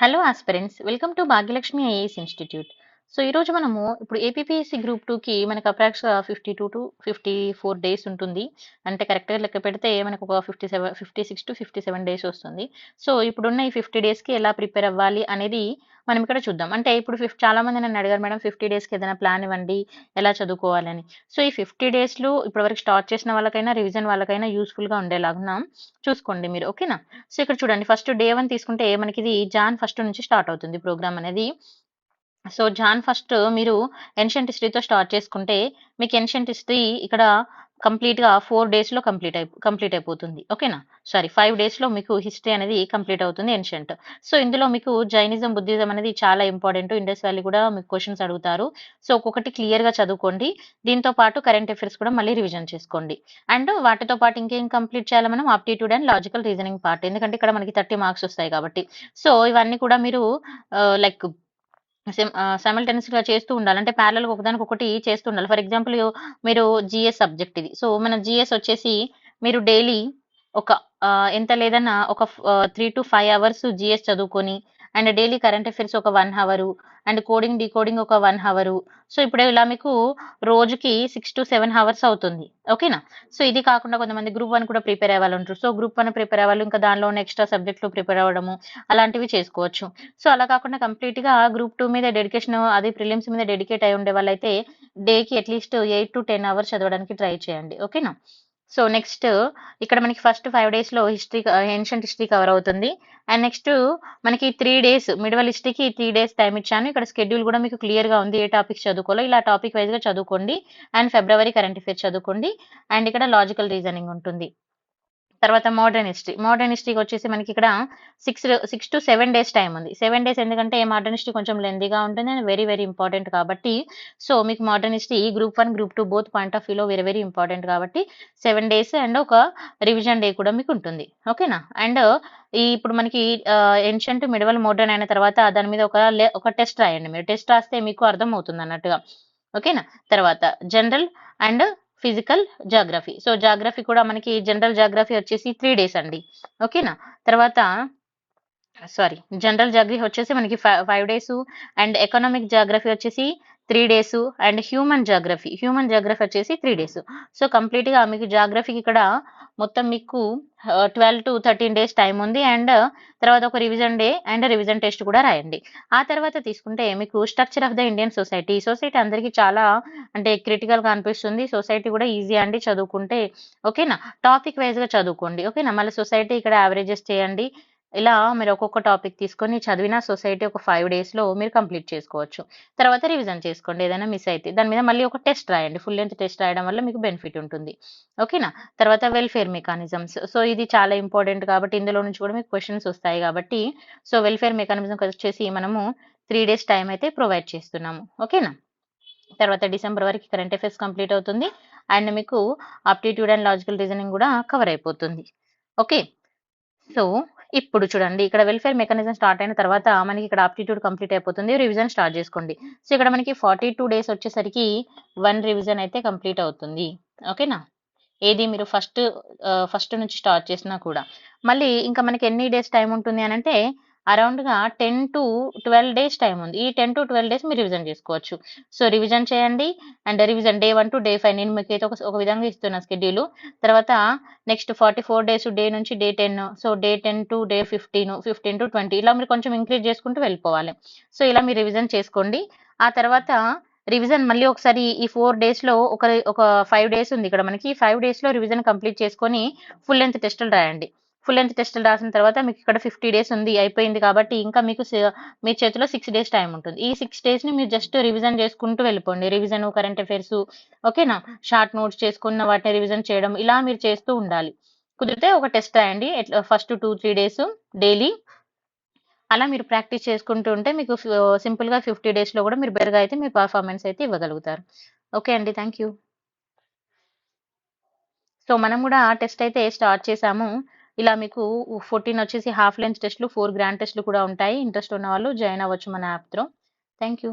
Hello aspirants, welcome to Bhagyalakshmi IAS institute. So ఈరోజు మనము ఇప్పుడు ఏపీపీఎస్సీ గ్రూప్ 2కి మనకు అప్రాక్స్గా 52 to 54 డేస్ ఉంటుంది. అంటే కరెక్ట్గా లెక్క పెడితే మనకు ఒక 56 to 57 డేస్ వస్తుంది. సో ఇప్పుడున్న ఈ 50 డేస్కి ఎలా ప్రిపేర్ అవ్వాలి అనేది మనం ఇక్కడ చూద్దాం. అంటే ఇప్పుడు చాలా మంది నన్ను అడిగారు, మేడం 50 డేస్కి ఏదైనా ప్లాన్ ఇవ్వండి, ఎలా చదువుకోవాలని. సో ఈ 50 డేస్లో ఇప్పటివరకు స్టార్ట్ చేసిన వాళ్ళకైనా రివిజన్ వాళ్ళకైనా యూస్ఫుల్గా ఉండేలాగా చూసుకోండి మీరు, ఓకేనా. సో ఇక్కడ చూడండి, ఫస్ట్ డే 1 తీసుకుంటే మనకి ఇది జాన్ 1 నుంచి స్టార్ట్ అవుతుంది ప్రోగ్రామ్ అనేది. సో జాన్ 1 మీరు ఏన్షియంట్ హిస్టరీతో స్టార్ట్ చేసుకుంటే మీకు ఏన్షియంట్ హిస్టరీ ఇక్కడ కంప్లీట్‌గా 4 డేస్‌లో కంప్లీట్ అయిపోతుంది. ఓకేనా. సారీ, 5 డేస్‌లో మీకు హిస్టరీ అనేది కంప్లీట్ అవుతుంది ఏన్షియంట్. సో ఇందులో మీకు జైనిజం, బుద్ధిజం అనేది చాలా ఇంపార్టెంట్. ఇండస్ వ్యాలీ కూడా మీకు క్వెషన్స్ అడుగుతారు. సో ఒక్కొక్కటి క్లియర్‌గా చదువుకోండి. దీంతో పాటు కరెంట్ అఫైర్స్ కూడా మళ్ళీ రివిజన్ చేసుకోండి. అండ్ వాటితో పాటు ఇంకేం కంప్లీట్ చేయాలి మనం, aptitude and logical reasoning part. ఎందుకంటే ఇక్కడ మనకి 30 మార్క్స్ వస్తాయి కాబట్టి. సో ఇవన్నీ కూడా మీరు లైక్ సైమల్టేనియస్‌గా చేస్తూ ఉండాలి. అంటే ప్యారలల్‌గా ఒకదానికొకటి చేస్తూ ఉండాలి. ఫర్ ఎగ్జాంపుల్ మీరు జీఎస్ సబ్జెక్ట్ ఇది. సో మన జీఎస్ వచ్చేసి మీరు డైలీ ఒక ఎంత లేదన్నా ఒక 3-5 అవర్స్ జీఎస్ చదువుకొని, అండ్ డైలీ కరెంట్ అఫైర్స్ ఒక 1 అవరు, అండ్ కోడింగ్, డీకోడింగ్ ఒక 1 అవరు. సో ఇప్పుడు ఇలా మీకు రోజుకి 6-7 అవర్స్ అవుతుంది. ఓకేనా. సో ఇది కాకుండా కొంతమంది గ్రూప్ 1 కూడా ప్రిపేర్ అయ్యే వాళ్ళు ఉంటారు. సో గ్రూప్ 1 ప్రిపేర్ అయ్యేవాళ్ళు ఇంకా దానిలో ఉన్న ఎక్స్‌ట్రా సబ్జెక్ట్‌లు ప్రిపేర్ అవ్వడము అలాంటివి చేసుకోవచ్చు. సో అలా కాకుండా కంప్లీట్‌గా గ్రూప్ 2 మీద డెడికేషన్, అది ప్రిలిమ్స్ మీద డెడికేట్ అయ్యి ఉండే వాళ్ళైతే డేకి అట్‌లీస్ట్ 8-10 అవర్స్ చదవడానికి ట్రై చేయండి. ఓకేనా. సో నెక్స్ట్ ఇక్కడ మనకి ఫస్ట్ 5 డేస్‌లో ఏన్షియంట్ హిస్టరీ కవర్ అవుతుంది. అండ్ నెక్స్ట్ మనకి 3 డేస్ మిడివల్ హిస్టరీకి 3 డేస్ టైమ్ ఇచ్చాను. ఇక్కడ షెడ్యూల్ కూడా మీకు క్లియర్‌గా ఉంది. ఏ టాపిక్స్ చదువుకోవాలో ఇలా టాపిక్ వైస్‌గా చదువుకోండి. అండ్ ఫిబ్రవరి కరెంట్ అఫైర్స్ చదువుకోండి. అండ్ ఇక్కడ లాజికల్ రీజనింగ్ ఉంటుంది. తర్వాత మోడర్న్ హిస్టరీ. మోడర్న్ హిస్టరీకొచ్చేసి మనకిక్కడ 6-7 డేస్ టైమ్ ఉంది. 7 డేస్ ఎందుకంటే మోడర్న్ హిస్టరీ కొంచెం లెంథీగా ఉంటుంది అండ్ వెరీ వెరీ ఇంపార్టెంట్ కాబట్టి, సో మీకు modern history group 1, group 2 both point of వ్యూలో వెరీ వెరీ ఇంపార్టెంట్ కాబట్టి 7 డేస్ అండ్ ఒక రివిజన్ డే కూడా మీకు ఉంటుంది. ఓకేనా. అండ్ ఇప్పుడు మనకి ఏన్షియంట్, మిడివల్, మోడర్న్ అయిన తర్వాత దాని మీద ఒక టెస్ట్ రాయండి మీరు. టెస్ట్ రాస్తే మీకు అర్థమవుతుందన్నట్టుగా. ఓకేనా. తర్వాత general and physical geography. So geography కూడా మనకి జనరల్ జాగ్రఫీ వచ్చేసి 3 డేస్ అండి. ఓకేనా. తర్వాత జనరల్ జాగ్రఫీ వచ్చేసి మనకి 5 డేసు, అండ్ ఎకనామిక్ జాగ్రఫీ వచ్చేసి 3 డేసు, అండ్ హ్యూమన్ జాగ్రఫీ వచ్చేసి 3 డేసు. సో కంప్లీట్‌గా మీకు జాగ్రఫీకి ఇక్కడ మొత్తం మీకు 12-13 డేస్ టైమ్ ఉంది. అండ్ తర్వాత ఒక revision day and revision test కూడా రాయండి. ఆ తర్వాత తీసుకుంటే మీకు structure of the Indian society. Society అందరికీ చాలా అంటే క్రిటికల్‌గా అనిపిస్తుంది. సొసైటీ కూడా ఈజీ అండి చదువుకుంటే. ఓకేనా. టాపిక్ వైస్‌గా చదువుకోండి. ఓకేనా. మళ్ళీ సొసైటీ ఇక్కడ యావరేజెస్ చేయండి. ఇలా మీరు ఒక్కొక్క టాపిక్ తీసుకొని చదివిన సొసైటీ ఒక 5 డేస్‌లో మీరు కంప్లీట్ చేసుకోవచ్చు. తర్వాత రివిజన్ చేసుకోండి ఏదైనా మిస్ అయితే. దాని మీద మళ్ళీ ఒక టెస్ట్ రాయండి. ఫుల్ లెంగ్త్ టెస్ట్ రాయడం వల్ల మీకు బెనిఫిట్ ఉంటుంది. ఓకేనా. తర్వాత వెల్‌ఫేర్ మెకానిజమ్స్. సో ఇది చాలా ఇంపార్టెంట్ కాబట్టి ఇందులో నుంచి కూడా మీకు క్వెషన్స్ వస్తాయి కాబట్టి, సో వెల్‌ఫేర్ మెకానిజంకి వచ్చేసి మనము 3 డేస్ టైమ్ అయితే ప్రొవైడ్ చేస్తున్నాము. ఓకేనా. తర్వాత డిసెంబర్ వరకు కరెంట్ అఫైర్స్ కంప్లీట్ అవుతుంది. అండ్ మీకు ఆప్టిట్యూడ్ అండ్ లాజికల్ రీజనింగ్ కూడా కవర్ అయిపోతుంది. ఓకే. సో ఇప్పుడు చూడండి, ఇక్కడ వెల్‌ఫేర్ మెకానిజం స్టార్ట్ అయిన తర్వాత మనకి ఇక్కడ ఆప్టిట్యూడ్ కంప్లీట్ అయిపోతుంది. రివిజన్ స్టార్ట్ చేసుకోండి. సో ఇక్కడ మనకి 42 డేస్ వచ్చేసరికి 1 రివిజన్ అయితే కంప్లీట్ అవుతుంది. ఓకేనా. ఏది మీరు ఫస్ట్ నుంచి స్టార్ట్ చేసినా కూడా. మళ్ళీ ఇంకా మనకి ఎన్ని డేస్ టైమ్ ఉంటుంది అనంటే అరౌండ్‌గా 10-12 డేస్ టైమ్ ఉంది. ఈ 10-12 డేస్ మీరు రివిజన్ చేసుకోవచ్చు. సో రివిజన్ చేయండి. And revision day 1 to day 5 నేను మీకైతే ఒక విధంగా ఇస్తున్నా షెడ్యూల్. తర్వాత నెక్స్ట్ 44 డేస్ డే నుంచి day 10. So day 10 to day 15, 15-20 ఇలా మీరు కొంచెం ఇంక్రీజ్ చేసుకుంటూ వెళ్ళిపోవాలి. సో ఇలా మీరు రివిజన్ చేసుకోండి. ఆ తర్వాత రివిజన్ మళ్ళీ ఒకసారి ఈ 4 డేస్‌లో ఒక 5 డేస్ ఉంది ఇక్కడ మనకి. 5 డేస్‌లో రివిజన్ కంప్లీట్ చేసుకొని ఫుల్ లెంగ్త్ టెస్టులు రాయండి. ఫుల్ లెంగ్త్ టెస్టులు రాసిన తర్వాత మీకు ఇక్కడ 50 డేస్ ఉంది అయిపోయింది కాబట్టి ఇంకా మీకు మీ చేతిలో 6 డేస్ టైమ్ ఉంటుంది. ఈ 6 డేస్‌ని మీరు జస్ట్ రివిజన్ చేసుకుంటూ వెళ్ళిపోండి. రివిజన్, కరెంట్ అఫైర్స్, ఓకేనా. షార్ట్ నోట్స్ చేసుకున్న వాటిని రివిజన్ చేయడం ఇలా మీరు చేస్తూ ఉండాలి. కుదిరితే ఒక టెస్ట్ రాయండి. First 2-3 days daily. అలా మీరు ప్రాక్టీస్ చేసుకుంటూ ఉంటే మీకు సింపుల్‌గా 50 డేస్‌లో కూడా మీరు బెటర్‌గా అయితే మీ పెర్ఫార్మన్స్ అయితే ఇవ్వగలుగుతారు. ఓకే అండి. Thank you. సో మనం కూడా టెస్ట్ అయితే స్టార్ట్ చేసాము. ఇలా మీకు 14 వచ్చేసి హాఫ్ లెంగ్త్ టెస్ట్‌లు, 4 గ్రాండ్ టెస్ట్‌లు కూడా ఉంటాయి. ఇంట్రెస్ట్ ఉన్నవాళ్ళు జాయిన్ అవ్వచ్చు మన యాప్ త్రూ. Thank you.